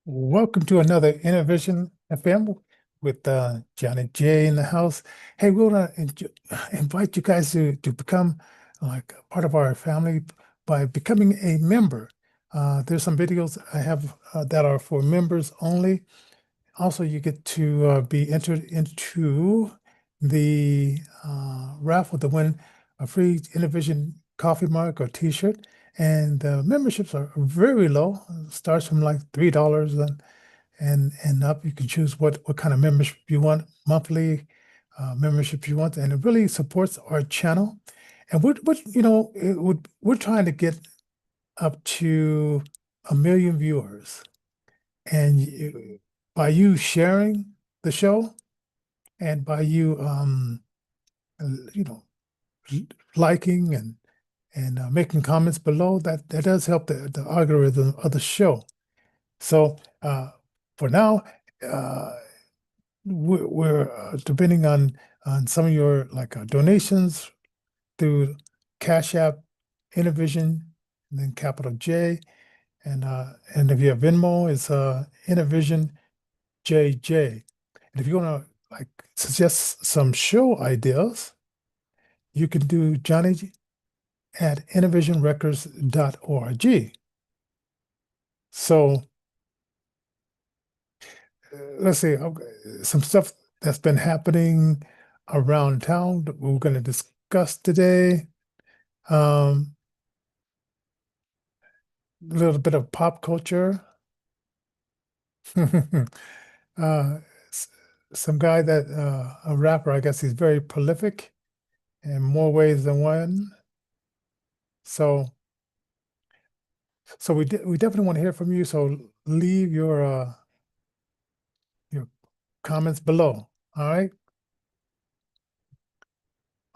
Welcome to another Innervision FM with Johnnie J in the house. Hey, we want to invite you guys to become like a part of our family by becoming a member. There's some videos I have that are for members only. Also, you get to be entered into the raffle to win a free Innervision coffee mug or T-shirt. And memberships are very low. Starts from like $3 and up. You can choose what kind of membership you want, monthly membership you want, and it really supports our channel. And we're trying to get up to 1 million viewers. And by you sharing the show and by you you know liking and making comments below, that does help the algorithm of the show. So for now, uh, we're depending on some of your like donations through Cash App, Innervision, and then capital J, and if you have Venmo, it's Innervision JJ. And if you want to like suggest some show ideas, you can do Johnny at innervisionrecords.org. So let's see, some stuff that's been happening around town that we're going to discuss today. A little bit of pop culture. uh, s- some guy that a rapper, I guess he's very prolific in more ways than one. So we definitely want to hear from you. So leave your comments below. All right.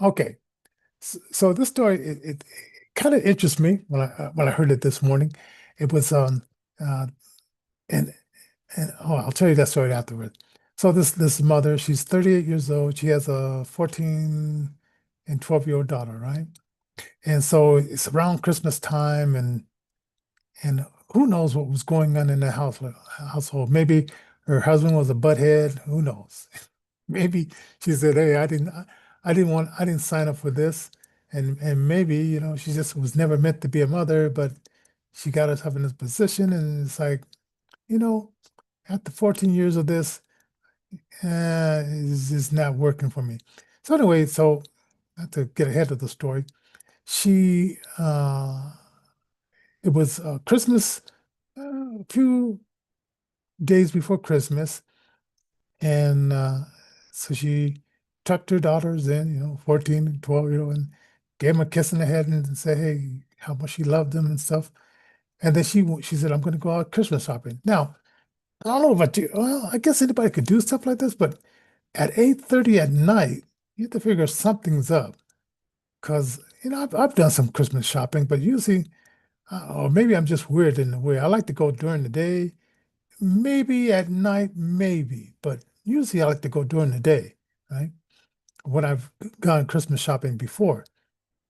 Okay. So this story it kind of interests me when I heard it this morning. It was uh and I'll tell you that story afterward. So this mother, she's 38 years old. She has a 14 and 12-year-old daughter, right? And so it's around Christmas time, and who knows what was going on in the household. Maybe her husband was a butthead. Who knows? Maybe she said, "Hey, I didn't sign up for this," and maybe she just was never meant to be a mother, but she got herself in this position, and it's like, you know, after 14 years of this, it's just not working for me. So anyway, so not to get ahead of the story, she it was Christmas, a few days before Christmas, and so she tucked her daughters in, 14 and 12, and gave them a kiss in the head and said, hey, how much she loved them and stuff. And then she said, I'm going to go out Christmas shopping. Now, I don't know about you. Well, I guess anybody could do stuff like this, but at 8:30 at night, you have to figure something's up. Because, I've done some Christmas shopping, but usually, or maybe I'm just weird in the way. I like to go during the day. Maybe at night, maybe, but usually I like to go during the day, right? When I've gone Christmas shopping before.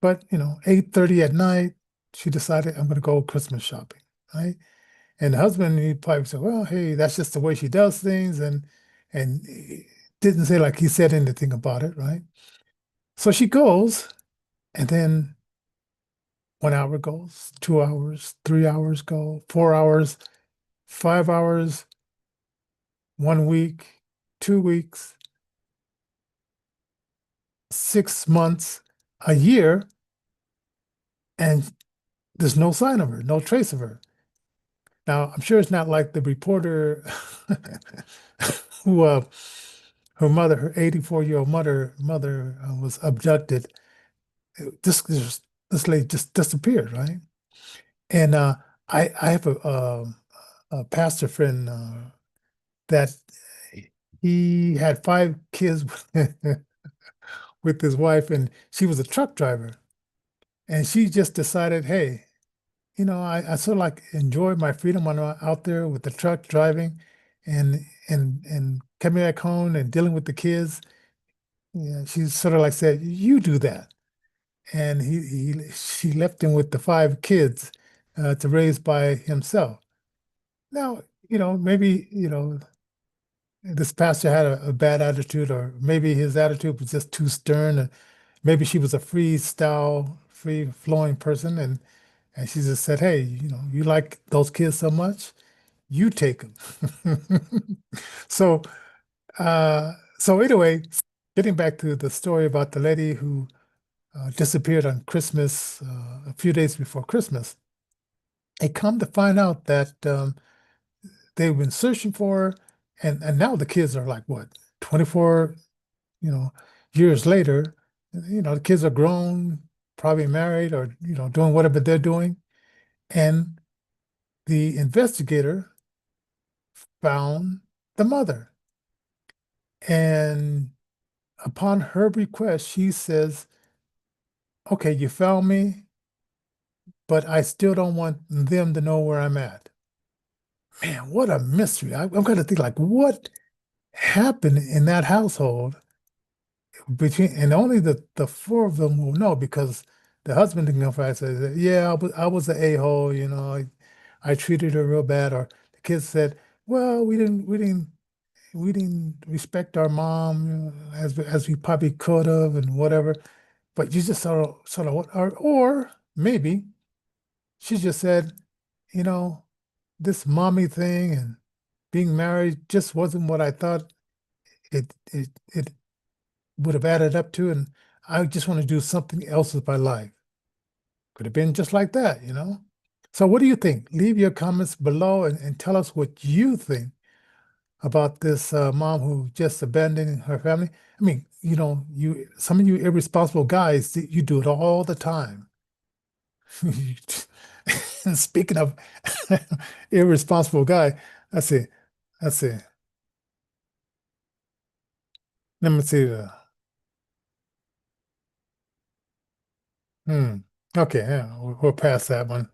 But, 8:30 at night, she decided I'm going to go Christmas shopping, right? And the husband, he probably said, well, hey, that's just the way she does things. And he didn't say like he said anything about it, right? So she goes, and then 1 hour goes, 2 hours, 3 hours go, 4 hours, 5 hours, 1 week, 2 weeks, 6 months, a year, and there's no sign of her, no trace of her. Now, I'm sure it's not like the reporter who her mother, her 84-year-old mother was abducted. This lady just disappeared, right? And I have a pastor friend that he had 5 kids with his wife, and she was a truck driver. And she just decided, hey, I sort of like enjoy my freedom when I'm out there with the truck driving and coming back home and dealing with the kids. Yeah, she sort of like said, you do that. And she left him with the 5 kids to raise by himself. Now, maybe, this pastor had a bad attitude, or maybe his attitude was just too stern, and maybe she was a freestyle, free flowing person, and she just said, "Hey, you like those kids so much, you take them." So, so anyway, getting back to the story about the lady who disappeared on Christmas, a few days before Christmas, I come to find out that they've been searching for her, and now the kids are like what, 24, you know, years later. The kids are grown, probably married, or doing whatever they're doing, and the investigator found the mother. And upon her request, she says, "Okay, you found me, but I still don't want them to know where I'm at." Man, what a mystery. I'm going to think like, what happened in that household between, and only the four of them will know, because the husband can come and say, "Yeah, I was the a-hole, I treated her real bad," or the kids said, "Well, we didn't respect our mom, as we probably could have, and whatever." But you just sort of, or maybe she just said, you know, "This mommy thing and being married just wasn't what I thought it would have added up to, and I just want to do something else with my life." Could have been just like that. So what do you think? Leave your comments below, and tell us what you think about this mom who just abandoned her family. I mean, some of you irresponsible guys, you do it all the time. And speaking of irresponsible guy, let's see, let's see. Let me see. Hmm. Okay, yeah, we'll pass that one.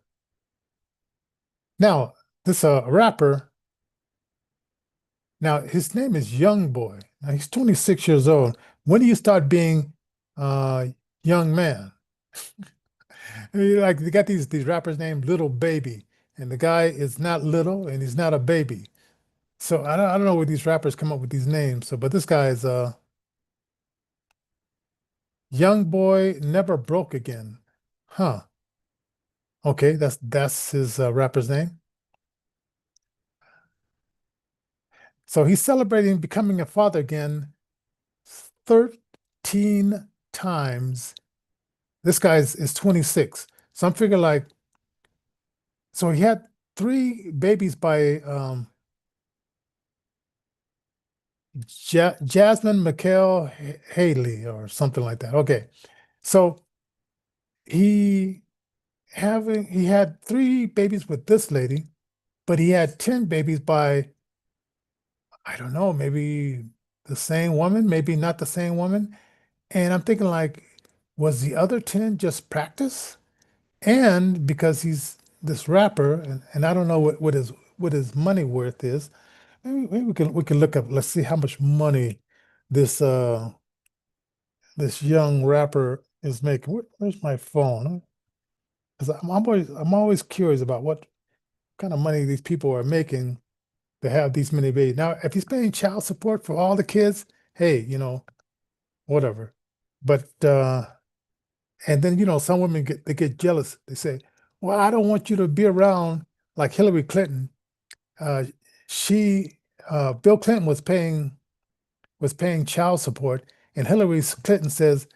Now, this rapper. Now, his name is Young Boy. Now, he's 26 years old. When do you start being uh young man? Like, they got these rappers named Little Baby, and the guy is not little and he's not a baby. So I don't know where these rappers come up with these names. So, but this guy is Young Boy Never Broke Again. Huh. Okay, that's his rapper's name. So he's celebrating becoming a father again 13 times. This guy is 26. So I'm figuring like, so he had three babies by Jasmine McHale Haley or something like that. Okay. So he he had three babies with this lady, but he had 10 babies by, I don't know, maybe the same woman, maybe not the same woman. And I'm thinking like, was the other 10 just practice? And because he's this rapper, and I don't know what his money worth is. Maybe we can look up. Let's see how much money this this young rapper is making. Where's my phone? Because I'm always curious about what kind of money these people are making to have these many babies. Now, if he's paying child support for all the kids, hey, whatever. But and then some women get jealous. They say, "Well, I don't want you to be around like Hillary Clinton. Uh, she Bill Clinton was paying child support, and Hillary Clinton says,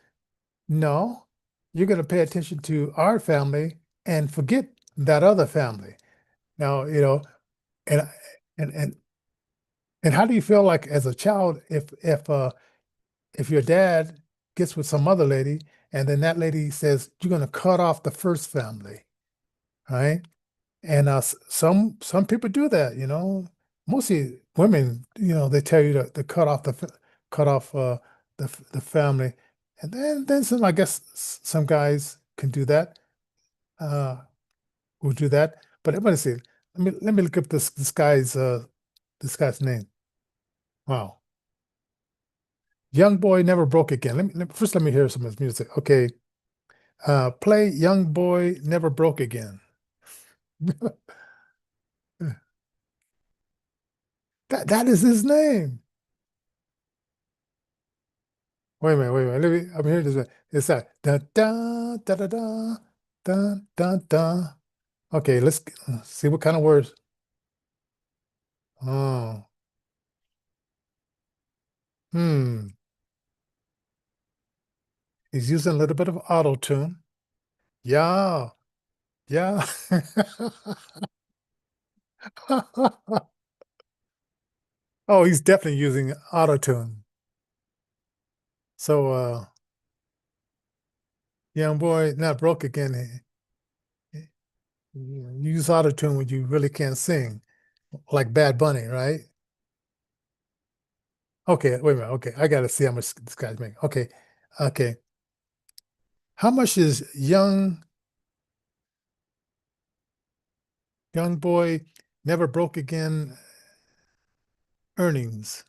'No, you're going to pay attention to our family and forget that other family.'" Now, and and and and how do you feel like as a child if your dad gets with some other lady, and then that lady says, "You're going to cut off the first family," right? And some people do that. Mostly women, they tell you to cut off the family, and then some. I guess some guys can do that. Uh, who do that. But let me see. Let me look up this guy's name. Wow, Young Boy Never Broke Again. First let me hear some of his music. Okay, play Young Boy Never Broke Again. That is his name. Wait a minute. I'm hearing this. It's that da da da da da da da da. Okay, let's see what kind of words. Oh, hmm. He's using a little bit of auto tune. Yeah, yeah. Oh, he's definitely using auto tune. So, young boy, not broke again. You use auto tune when you really can't sing, like Bad Bunny, right? Okay, wait a minute. Okay, I gotta see how much this guy's making. Okay, okay. How much is young boy never broke again earnings?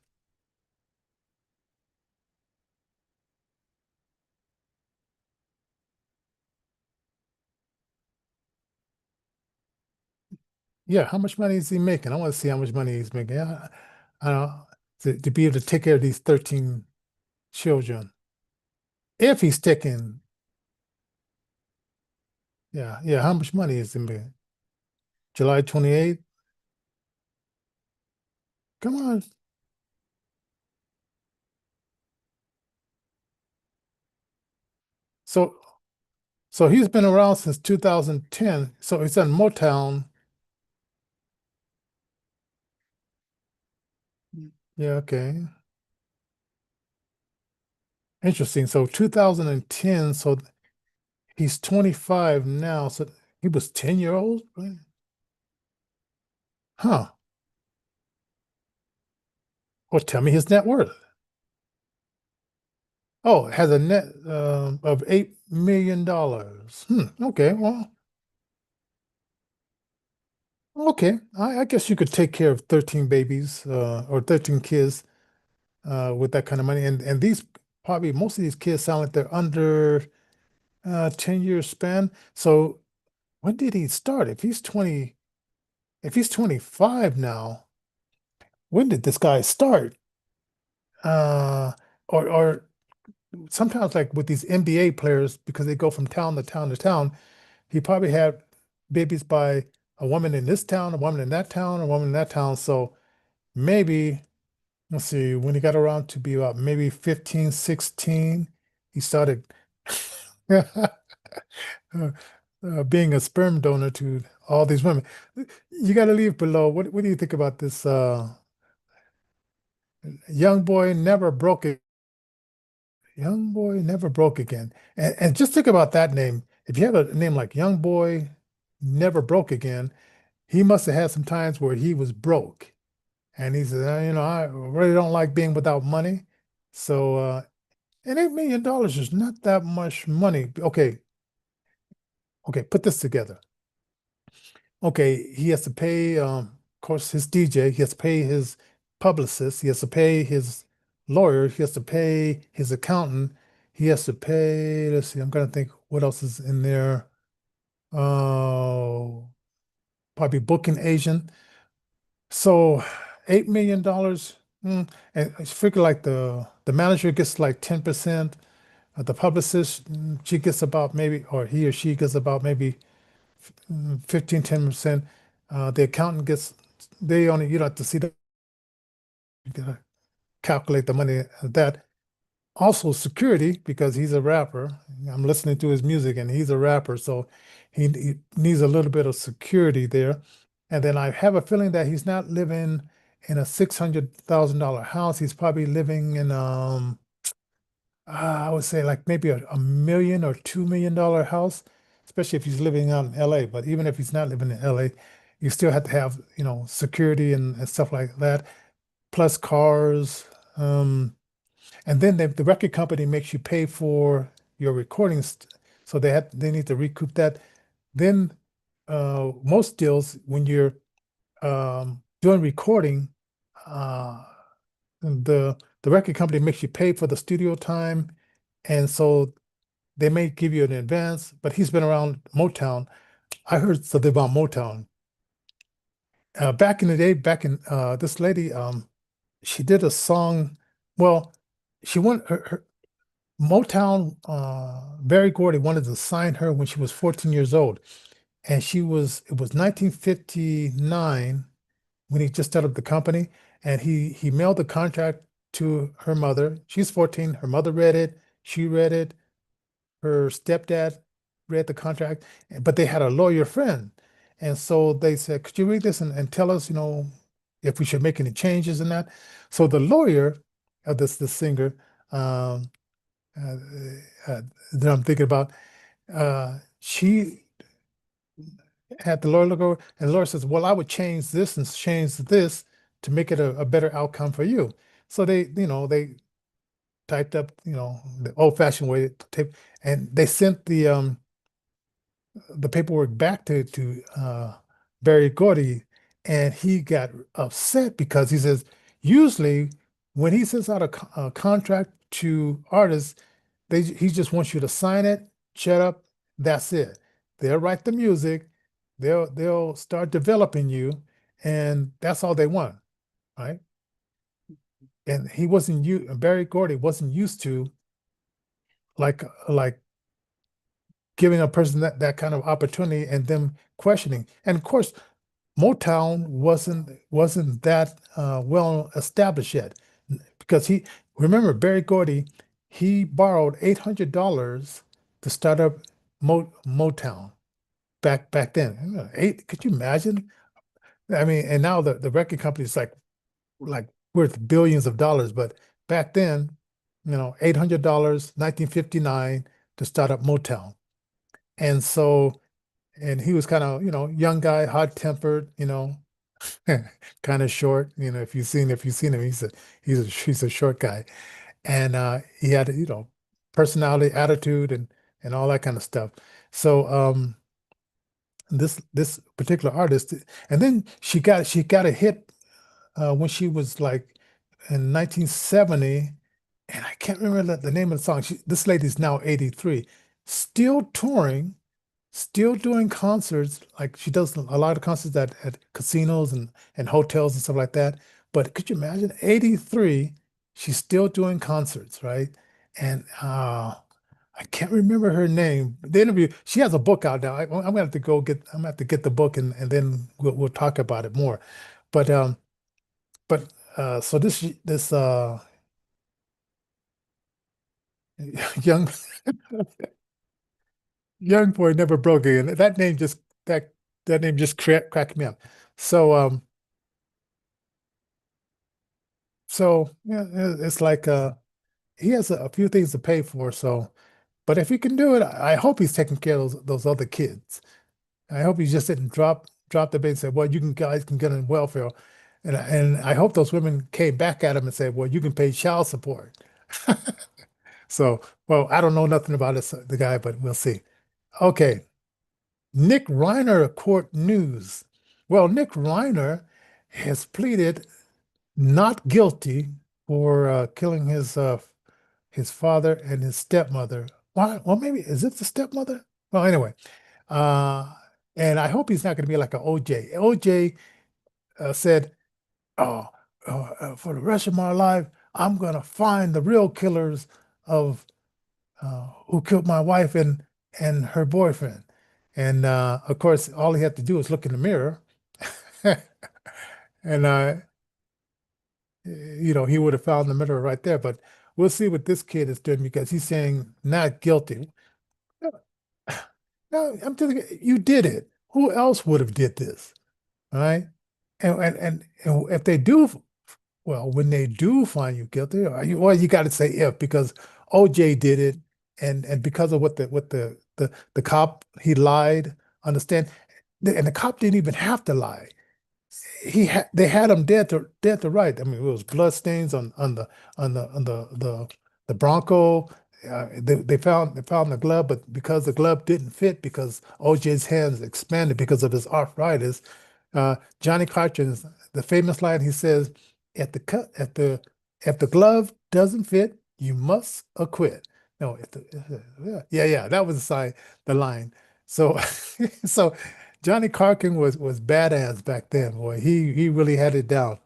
Yeah, how much money is he making? I want to see how much money he's making. Yeah, I don't know, to be able to take care of these 13 children. If he's taking, yeah, how much money is he making? July 28th? Come on. So so he's been around since 2010. So he's in Motown. Yeah, okay. Interesting. So 2010, so he's 25 now. So he was 10-year-old, right? Huh. Well, tell me his net worth. Oh, it has a net of $8 million. Okay, well, okay. I guess you could take care of 13 babies or 13 kids with that kind of money. And these probably most of these kids sound like they're under 10 years span. So when did he start? If he's 25 now, when did this guy start? Uh, or sometimes like with these NBA players, because they go from town to town to town, he probably had babies by a woman in this town, a woman in that town, a woman in that town. So maybe, let's see, when he got around to be about maybe 15, 16, he started being a sperm donor to all these women. You got to leave below. What do you think about this? Young boy never broke it. Young boy never broke again. And just think about that name. If you have a name like Young Boy Never Broke Again, he must have had some times where he was broke. And he said, I really don't like being without money. So, and $8 million is not that much money. Okay, put this together. Okay, he has to pay, of course, his DJ. He has to pay his publicist. He has to pay his lawyer. He has to pay his accountant. He has to pay, let's see, I'm gonna think what else is in there. Oh, probably booking agent. So $8 million. And it's figure like the manager gets like 10%. The publicist, she gets about maybe, or he or she gets about maybe 15, 10%. The accountant gets, they only, you don't have to see that, you gotta calculate the money of that. Also security, because he's a rapper. I'm listening to his music and he's a rapper, so he needs a little bit of security there. And then I have a feeling that he's not living in a $600,000 house. He's probably living in I would say like maybe a million or $2 million house, especially if he's living out in LA. But even if he's not living in LA, you still have to have, security and stuff like that, plus cars. And then the record company makes you pay for your recordings, so they need to recoup that. Then most deals, when you're doing recording, uh, the record company makes you pay for the studio time, and so they may give you an advance. But he's been around Motown. I heard something about Motown. back in the day, back in this lady, she did a song. Well, she went her Motown. Barry Gordy wanted to sign her when she was 14 years old, and it was 1959 when he just started the company, and he mailed the contract to her mother. She's 14. Her mother read it. She read it. Her stepdad read the contract, but they had a lawyer friend. And so they said, could you read this and tell us, if we should make any changes in that? So the lawyer of the singer um, uh, uh, that I'm thinking about, she had the lawyer look over, and the lawyer says, well, I would change this and change this to make it a better outcome for you. So they typed up, the old-fashioned way to tape, and they sent the paperwork back to Barry Gordy, and he got upset because he says usually when he sends out a contract to artists, he just wants you to sign it, shut up, that's it. They'll write the music, they'll start developing you, and that's all they want, right? And he wasn't you Barry Gordy wasn't used to like giving a person that kind of opportunity and them questioning. And of course, Motown wasn't that well established yet because remember Barry Gordy, he borrowed $800 to start up Motown back then. Eight, could you imagine? I mean, and now the record company is like worth billions of dollars, but back then, $800, 1959 to start up Motown. And so, and he was kind of, young guy, hot-tempered, kind of short. If you've seen him, he's a short guy, and he had personality, attitude, and all that kind of stuff. So this particular artist, and then she got a hit when she was like in 1970, and I can't remember the name of the song. This lady's now 83, still touring, still doing concerts. Like she does a lot of concerts at casinos and hotels and stuff like that. But could you imagine 83, she's still doing concerts, right? And I can't remember her name. The interview, she has a book out now. I'm gonna have to I'm gonna have to get the book and then we'll talk about it more. But but so this young young boy never broke again. That that name just cracked me up. So yeah, it's like he has a few things to pay for. So, but if he can do it, I hope he's taking care of those other kids. I hope he just didn't drop the bait and say, well, you can guys can get on welfare. And I hope those women came back at him and said, well, you can pay child support. So, well, I don't know nothing about the guy, but we'll see. Okay. Nick Reiner court news. Well, Nick Reiner has pleaded not guilty for killing his father and his stepmother. Well, maybe is it the stepmother? Well, anyway, uh, and I hope he's not going to be like an OJ. OJ said, "Oh, for the rest of my life, I'm going to find the real killers of who killed my wife and her boyfriend." And of course, all he had to do is look in the mirror, and he would have found the murderer right there. But we'll see what this kid is doing because he's saying not guilty. No, no, I'm telling you, you did it. Who else would have did this? All right. And if they do, well, when they do find you guilty, well, you got to say if because OJ did it, and because of what the cop he lied. Understand? And the cop didn't even have to lie. They had him dead to right. I mean, it was blood stains on the Bronco. They found the glove, but because the glove didn't fit, because OJ's hands expanded because of his arthritis, Johnny Cartridge, the famous line he says, "If the cut if the glove doesn't fit, you must acquit." No, yeah, that was the line. So, so Johnny Carson was badass back then, boy. He really had it down.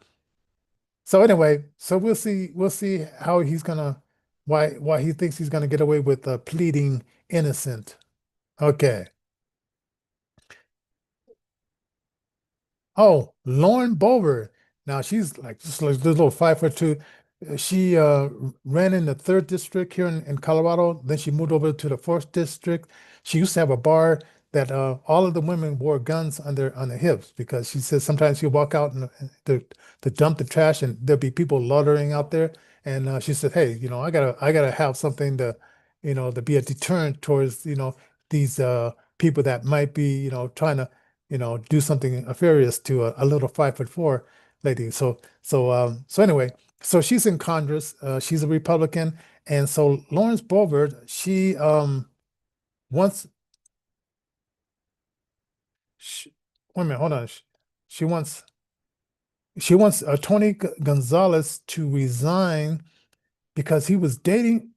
So anyway, so we'll see how he's gonna why he thinks he's gonna get away with pleading innocent. Okay. Oh, Lauren Boebert. Now she's like just like this little 5'2". She ran in the third district here in Colorado. Then she moved over to the fourth district. She used to have a bar that all of the women wore guns on their hips because she says sometimes she'd walk out to dump the trash and there'd be people loitering out there. And she said, "Hey, I gotta have something to, to be a deterrent towards, these people that might be, trying to." Do something nefarious to a little 5'4" lady. So anyway, so she's in Congress. She's a Republican, and so Lawrence Boebert, she wants. She, wait a minute, hold on. She wants Tony Gonzalez to resign because he was dating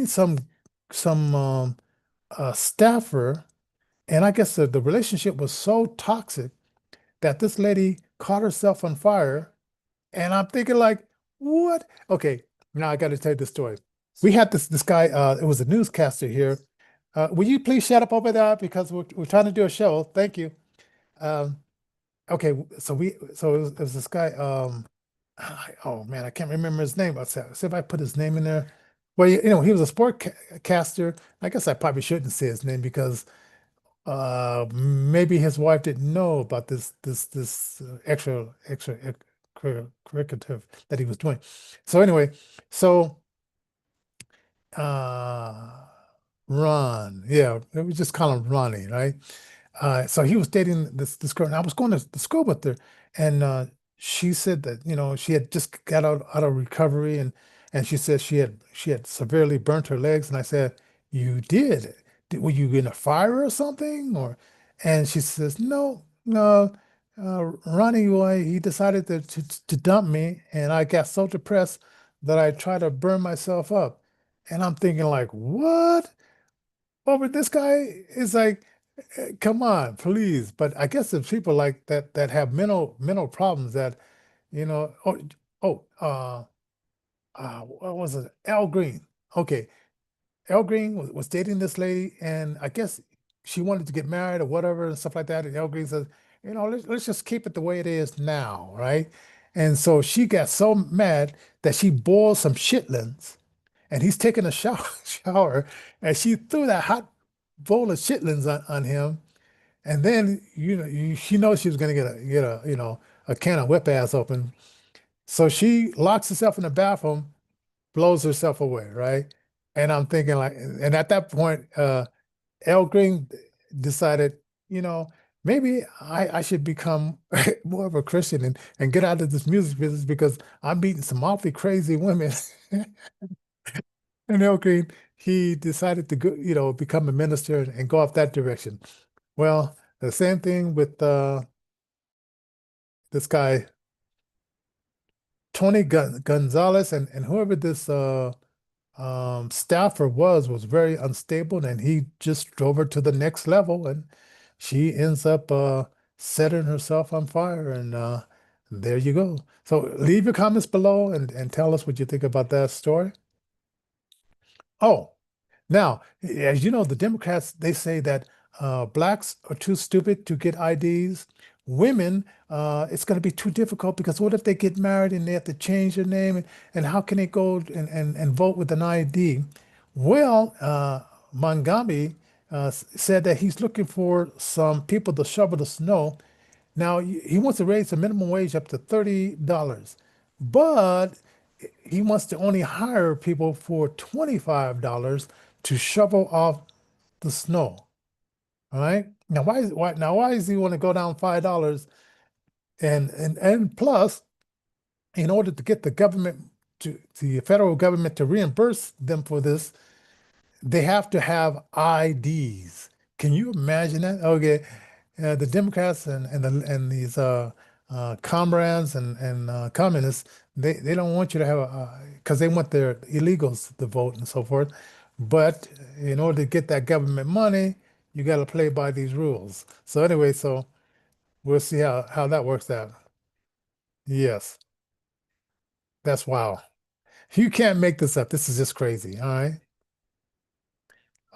some staffer, and I guess the relationship was so toxic that this lady caught herself on fire. And I'm thinking like, what? Okay, now I got to tell you the story. We had this guy, it was a newscaster here. Will you please shut up over there because we're trying to do a show. Thank you. Um, okay, so it was this guy, oh man, I can't remember his name. See if I put his name in there. Well, he was a sportcaster. I guess I probably shouldn't say his name because maybe his wife didn't know about this curriculum that he was doing. So anyway, so uh Ron, yeah, it was just call him Ronnie, right? So he was dating this girl, and I was going to the school with her, and she said that she had just got out of recovery, and she said she had severely burnt her legs, and I said, "You did? Were you in a fire or something?" And she says, "No, no." Ronnie boy, he decided to dump me, and I got so depressed that I tried to burn myself up. And I'm thinking like, what? Oh, but this guy is like, come on, please. But I guess there's people like that have mental problems that, you know, oh, what was it? Al Green. Okay. Al Green was dating this lady, and I guess she wanted to get married or whatever and stuff like that. And Al Green says, let's just keep it the way it is now, right? And so she got so mad that she boiled some chitlins, and he's taking a shower, shower, and she threw that hot bowl of chitlins on him. And then, she knows she was going to get a can of whip ass open. So she locks herself in the bathroom, blows herself away, right? And I'm thinking like, and at that point, El Green decided, you know, maybe I should become more of a Christian and get out of this music business because I'm meeting some awfully crazy women. And El Green, he decided to go, become a minister and go off that direction. Well, the same thing with this guy, Tony Gonzalez, and whoever this Stafford was very unstable, and he just drove her to the next level, and she ends up setting herself on fire, and there you go. So leave your comments below and tell us what you think about that story. Oh, now, as you know, the Democrats, they say that blacks are too stupid to get IDs. Women, it's going to be too difficult because what if they get married and they have to change their name? And how can they go and vote with an ID? Well, Montgomery said that he's looking for some people to shovel the snow. Now, he wants to raise the minimum wage up to $30, but he wants to only hire people for $25 to shovel off the snow. All right. Now, why does he want to go down $5? And plus, in order to get the federal government to reimburse them for this, they have to have IDs. Can you imagine that? Okay, the Democrats and these comrades and communists, they don't want you to have because they want their illegals to vote and so forth. But in order to get that government money, you got to play by these rules. So anyway, so we'll see how that works out. Yes, that's wow. You can't make this up. This is just crazy. All right.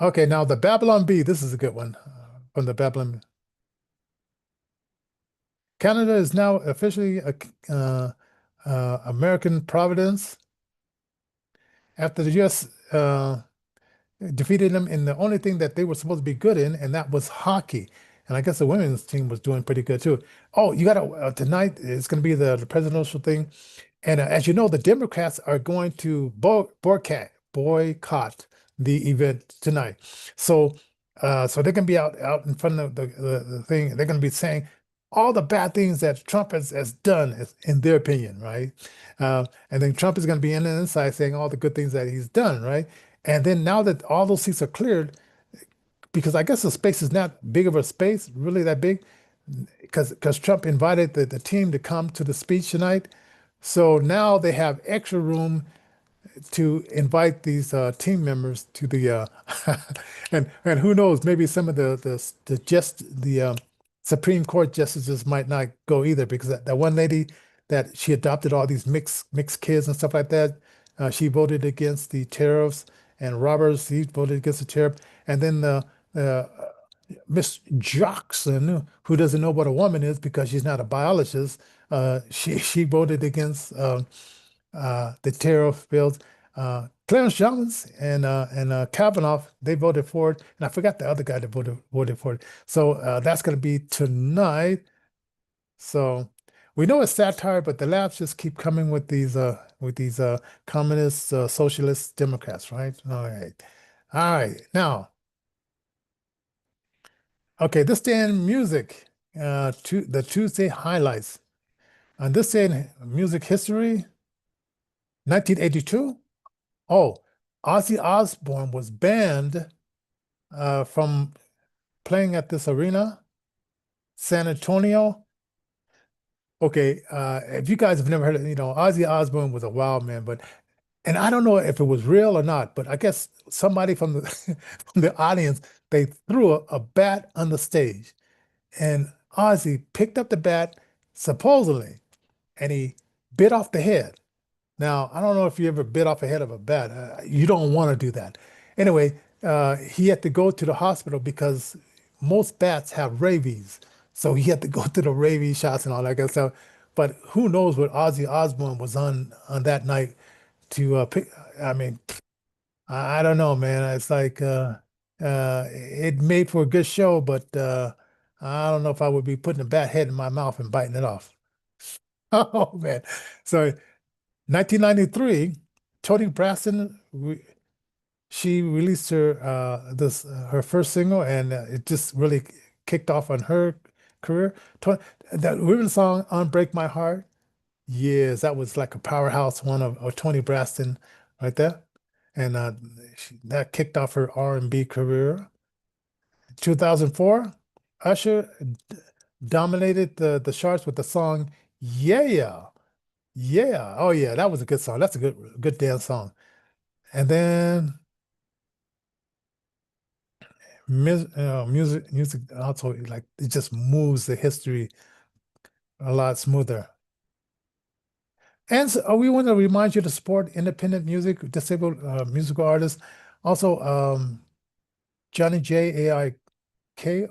Okay, now the Babylon Bee. This is a good one from the Babylon. Canada is now officially a American province after the U.S. Defeated them in the only thing that they were supposed to be good in, and that was hockey. And I guess the women's team was doing pretty good too. Oh, you got to tonight. It's going to be the presidential thing. And as you know, the Democrats are going to boycott the event tonight. So, so they're going to be out in front of the thing. They're going to be saying all the bad things that Trump has done, in their opinion, right? And then Trump is going to be in the inside saying all the good things that he's done, right? And then now that all those seats are cleared, because I guess the space is not big of a space, really that big, because Trump invited the team to come to the speech tonight. So now they have extra room to invite these team members to the and who knows, maybe some of the Supreme Court justices might not go either because that one lady that she adopted all these mixed kids and stuff like that, she voted against the tariffs, and Roberts, he voted against the tariff, and then the Miss Jackson, who doesn't know what a woman is because she's not a biologist, she voted against the tariff bills. Clarence Jones and Kavanaugh, they voted for it, and I forgot the other guy that voted for it. So that's going to be tonight. So we know it's satire, but the labs just keep coming with these communist, socialist Democrats, right? All right. Now, okay, this day in music, the Tuesday highlights. On this day in music history, 1982. Oh, Ozzy Osbourne was banned from playing at this arena, San Antonio. Okay, if you guys have never heard of, Ozzy Osbourne was a wild man, and I don't know if it was real or not, but I guess somebody from the from the audience, they threw a bat on the stage, and Ozzy picked up the bat, supposedly, and he bit off the head. Now, I don't know if you ever bit off a head of a bat. You don't want to do that. Anyway, he had to go to the hospital because most bats have rabies. So he had to go to the rabies shots and all that good stuff. But who knows what Ozzy Osbourne was on that night to pick. I mean, I don't know, man. It's like it made for a good show, but I don't know if I would be putting a bat head in my mouth and biting it off. Oh man. So 1993, Toni Braxton, she released her first single, and it just really kicked off on her career. That women's song "Unbreak My Heart," yes, that was like a powerhouse one of Toni Braxton right there, and that kicked off her R&B career. 2004, Usher dominated the charts with the song "Yeah." Yeah. Oh yeah, that was a good song. That's a good dance song. And then music also, like, it just moves the history a lot smoother. And so, we want to remind you to support independent music, disabled musical artists. Also, Johnnie J, Krew,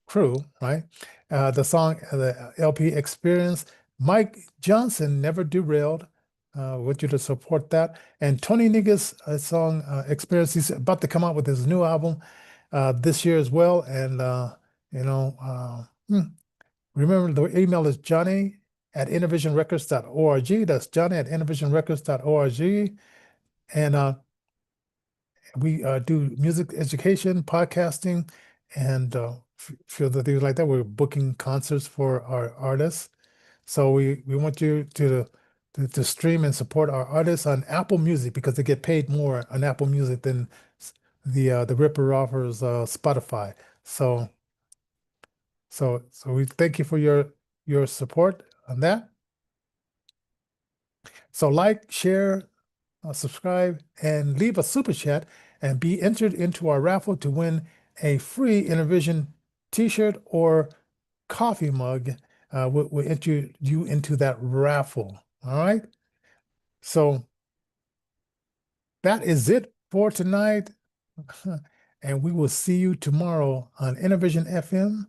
Krew, right? The song, the LP Experience. Mike Johnson, Never Derailed. Want you to support that. And Tony Negus, song Experience. He's about to come out with his new album this year as well. And, you know, remember the email is johnny@innervisionrecords.org. That's johnny@innervisionrecords.org. And we do music education, podcasting, and few other things like that. We're booking concerts for our artists. So we want you to stream and support our artists on Apple Music because they get paid more on Apple Music than the Ripper offers Spotify. So we thank you for your support on that. So like, share, subscribe, and leave a super chat. and be entered into our raffle to win a free Innervision t-shirt or coffee mug. We'll enter you into that raffle. All right. So that is it for tonight. And we will see you tomorrow on Innervision FM